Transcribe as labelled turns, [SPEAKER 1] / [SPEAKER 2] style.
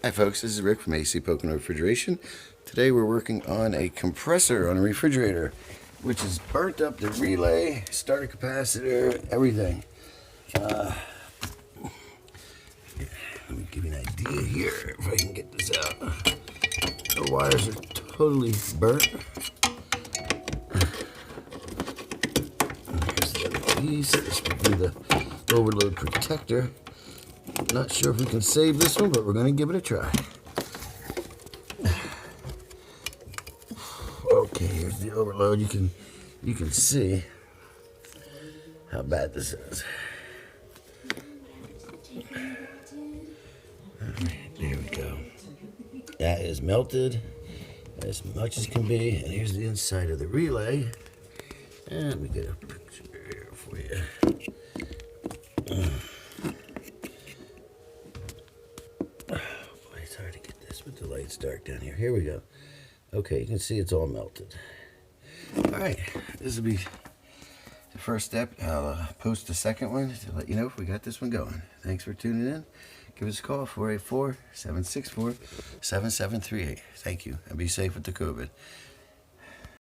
[SPEAKER 1] Hi folks, this is Rick from AC Pocono Refrigeration. Today we're working on a compressor on a refrigerator, which has burnt up the relay, starter capacitor, everything. Let me give you an idea here if I can get this out. The wires are totally burnt. Here's the other piece. This would be the overload protector. Not sure if we can save this one, but we're going to give it a try. Okay, here's the overload. You can see how bad this is. Alright, there we go. That is melted as much as can be. And here's the inside of the relay. And we get a picture here for you. It's hard to get this with the lights dark down here. Here we go. Okay, you can see it's all melted. Alright, this will be the first step. I'll post the second one to let you know if we got this one going. Thanks for tuning in. Give us a call, 484-764-7738. Thank you, and be safe with the COVID.